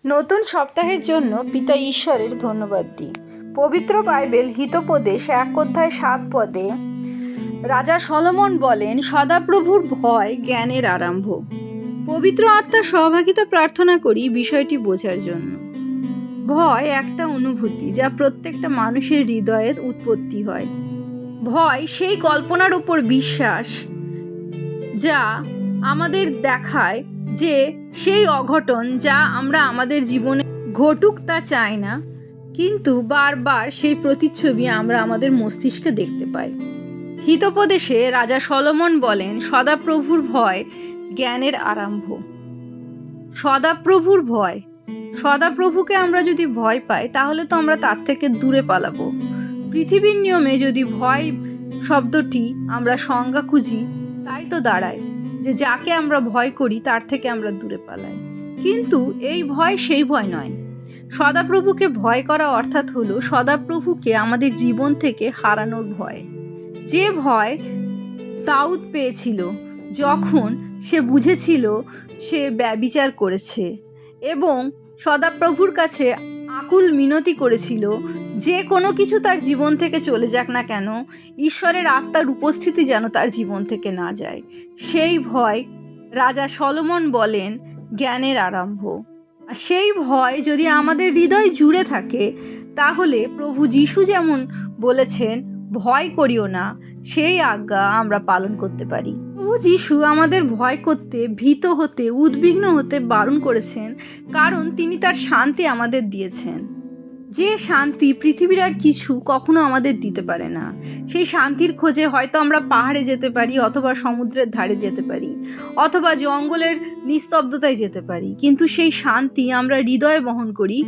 নতুন সপ্তাহের জন্য পিতা ঈশ্বরের ধন্যবাদ দিই। পবিত্র বাইবেল হিতোপদেশ 1:7 রাজা সলোমন বলেন, সদাপ্রভুর ভয় জ্ঞানের আরম্ভ। পবিত্র আত্মার সহভাগিতা প্রার্থনা করি বিষয়টি বোঝার জন্য। ভয় একটা অনুভূতি যা প্রত্যেকটা মানুষের হৃদয়ের উৎপত্তি হয়। ভয় সেই কল্পনার উপর বিশ্বাস যা আমাদের দেখায় যে সেই অঘটন যা আমরা আমাদের জীবনে ঘটুক তা চাই না, কিন্তু বারবার সেই প্রতিচ্ছবি আমরা আমাদের মস্তিষ্কে দেখতে পাই। হিতোপদেশে রাজা সলোমন বলেন, সদাপ্রভুর ভয় জ্ঞানের আরম্ভ। সদাপ্রভুর ভয়, সদাপ্রভুকে আমরা যদি ভয় পাই তাহলে তো আমরা তার থেকে দূরে পালাবো। পৃথিবীর নিয়মে যদি ভয় শব্দটি আমরা সংজ্ঞা খুঁজি, তাই তো দাঁড়ায় যে যাকে আমরা ভয় করি তার থেকে আমরা দূরে পালাই। কিন্তু এই ভয় সেই ভয় নয়। সদাপ্রভুকে ভয় করা অর্থাৎ হলো সদাপ্রভুকে আমাদের জীবন থেকে হারানোর ভয়। যে ভয় দাউদ পেয়েছিল যখন সে বুঝেছিল সে ব্যভিচার করেছে এবং সদাপ্রভুর কাছে আকুল মিনতি করেছিল যে কোনো কিছু তার জীবন থেকে চলে যাক না কেন, ঈশ্বরের আত্মার উপস্থিতি যেন তার জীবন থেকে না যায়। সেই ভয় রাজা সলোমন বলেন জ্ঞানের আরম্ভ। আর সেই ভয় যদি আমাদের হৃদয় জুড়ে থাকে তাহলে প্রভু যিশু যেমন বলেছেন ভয় করিও না, সেই আজ্ঞা আমরা পালন করতে পারি। প্রভু যিশু আমাদের ভয় করতে, ভীত হতে, উদ্বিগ্ন হতে বারণ করেছেন, কারণ তিনি তার শান্তি আমাদের দিয়েছেন। যে শান্তি পৃথিবীর আর কিছু কখনো আমাদের দিতে পারে না। সেই শান্তির খোঁজে হয়তো আমরা পাহাড়ে যেতে পারি, অথবা সমুদ্রের ধারে যেতে পারি, অথবা জঙ্গলের নিস্তব্ধতায় যেতে পারি, কিন্তু সেই শান্তি আমরা হৃদয়ে বহন করি।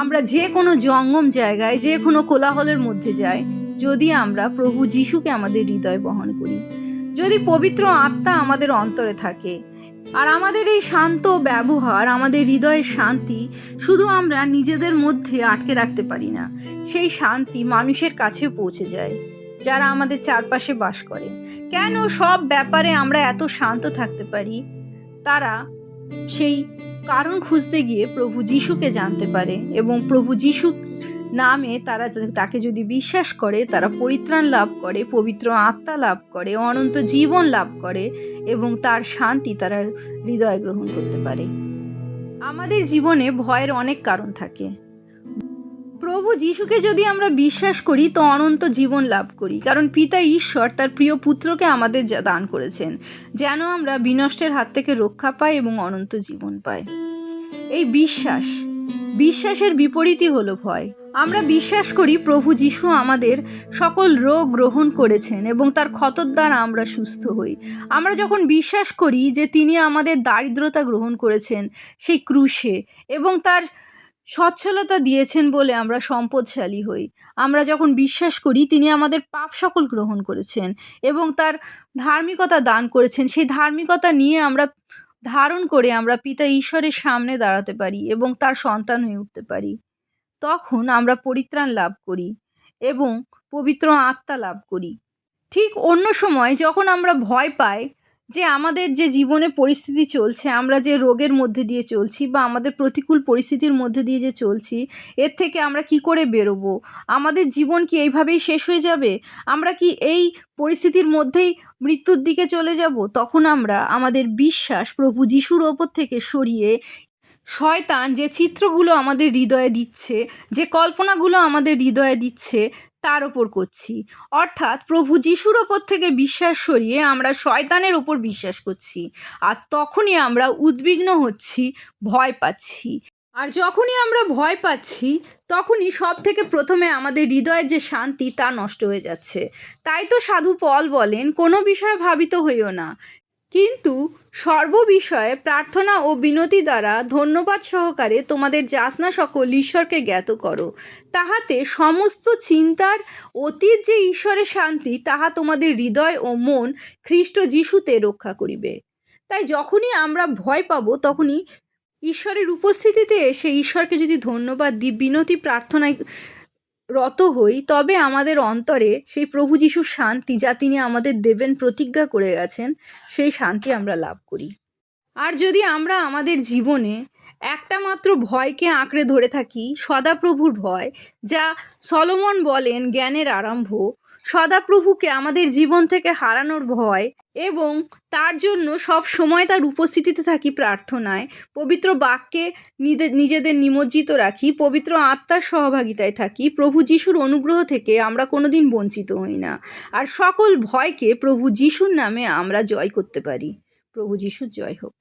আমরা যে কোনো জঙ্গম জায়গায়, যে কোনো কোলাহলের মধ্যে যাই, যদি আমরা প্রভু যিশুকে আমাদের হৃদয়ে বহন করি, যদি পবিত্র আত্মা আমাদের অন্তরে থাকে। আর আমাদের এই শান্ত ব্যবহার, আমাদের হৃদয়ের শান্তি শুধু আমরা নিজেদের মধ্যে আটকে রাখতে পারি না, সেই শান্তি মানুষের কাছে পৌঁছে যায় যারা আমাদের চারপাশে বাস করে। কেন সব ব্যাপারে আমরা এত শান্ত থাকতে পারি? তারা সেই কারণ খুঁজতে গিয়ে প্রভু যিশুকে জানতে পারে এবং প্রভু যিশু নামে তারা তাকে যদি বিশ্বাস করে, তারা পরিত্রাণ লাভ করে, পবিত্র আত্মা লাভ করে, অনন্ত জীবন লাভ করে এবং তার শান্তি তারা হৃদয়ে গ্রহণ করতে পারে। আমাদের জীবনে ভয়ের অনেক কারণ থাকে। প্রভু যিশুকে যদি আমরা বিশ্বাস করি তো অনন্ত জীবন লাভ করি, কারণ পিতা ঈশ্বর তার প্রিয় পুত্রকে আমাদের দান করেছেন যেন আমরা বিনষ্টের হাত থেকে রক্ষা পাই এবং অনন্ত জীবন পাই। এই বিশ্বাসের বিপরীতই হলো ভয়। আমরা বিশ্বাস করি প্রভু যিশু আমাদের সকল রোগ গ্রহণ করেছেন এবং তার ক্ষতর দ্বারা আমরা সুস্থ হই। আমরা যখন বিশ্বাস করি যে তিনি আমাদের দারিদ্রতা গ্রহণ করেছেন সেই ক্রুশে এবং তার সচ্ছলতা দিয়েছেন বলে আমরা সম্পদশালী হই। আমরা যখন বিশ্বাস করি তিনি আমাদের পাপ সকল গ্রহণ করেছেন এবং তার ধার্মিকতা দান করেছেন, সেই ধার্মিকতা নিয়ে আমরা ধারণ করে আমরা পিতা ঈশ্বরের সামনে দাঁড়াতে পারি এবং তার সন্তান হয়ে উঠতে পারি, তখন আমরা পরিত্রাণ লাভ করি এবং পবিত্র আত্মা লাভ করি। ঠিক অন্য সময় যখন আমরা ভয় পাই যে আমাদের যে জীবনে পরিস্থিতি চলছে, আমরা যে রোগের মধ্যে দিয়ে চলছি বা আমাদের প্রতিকূল পরিস্থিতির মধ্যে দিয়ে যে চলছি, এর থেকে আমরা কি করে বেরোবো? আমাদের জীবন কি এইভাবেই শেষ হয়ে যাবে? আমরা কি এই পরিস্থিতির মধ্যেই মৃত্যুর দিকে চলে যাব? তখন আমরা আমাদের বিশ্বাস প্রভু যিশুর ওপর থেকে সরিয়ে শয়তান যে চিত্রগুলো আমাদের হৃদয়ে দিচ্ছে, যে কল্পনাগুলো আমাদের হৃদয়ে দিচ্ছে, তার ওপর করছি। অর্থাৎ প্রভু যিশুর ওপর থেকে বিশ্বাস সরিয়ে আমরা শয়তানের ওপর বিশ্বাস করছি, আর তখনই আমরা উদ্বিগ্ন হচ্ছি, ভয় পাচ্ছি। আর যখনই আমরা ভয় পাচ্ছি তখনই সব থেকে প্রথমে আমাদের হৃদয়ের যে শান্তি তা নষ্ট হয়ে যাচ্ছে। তাই তো সাধু পল বলেন, কোনো বিষয়ে ভাবিত হইও না, কিন্তু সর্ববিষয়ে প্রার্থনা ও বিনতি দ্বারা ধন্যবাদ সহকারে তোমাদের যাচনা সকল ঈশ্বরকে জ্ঞাত করো, তাহাতে সমস্ত চিন্তার অতীত যে ঈশ্বরের শান্তি তাহা তোমাদের হৃদয় ও মন খ্রিস্ট যিশুতে রক্ষা করিবে। তাই যখনই আমরা ভয় পাবো তখনই ঈশ্বরের উপস্থিতিতে এসে ঈশ্বরকে যদি ধন্যবাদ দিই, বিনতি প্রার্থনায় রত হই, তবে আমাদের অন্তরে সেই প্রভু যিশুর শান্তি যা তিনি আমাদের দেবেন প্রতিজ্ঞা করে গেছেন, সেই শান্তি আমরা লাভ করি। আর যদি আমরা আমাদের জীবনে একটা মাত্র ভয়কে আঁকড়ে ধরে থাকি, সদাপ্রভুর ভয়, যা সলোমন বলেন জ্ঞানের আরম্ভ। সদাপ্রভুকে আমাদের জীবন থেকে হারানোর ভয়, এবং তার জন্য সব সময় তার উপস্থিতিতে থাকি প্রার্থনায়, পবিত্র বাক্যে নিজেদের নিমজ্জিত রাখি, পবিত্র আত্মার সহভাগিতায় থাকি। প্রভু যিশুর অনুগ্রহ থেকে আমরা কোনোদিন বঞ্চিত হই না, আর সকল ভয়কে প্রভু যিশুর নামে আমরা জয় করতে পারি। প্রভু যিশুর জয় হোক।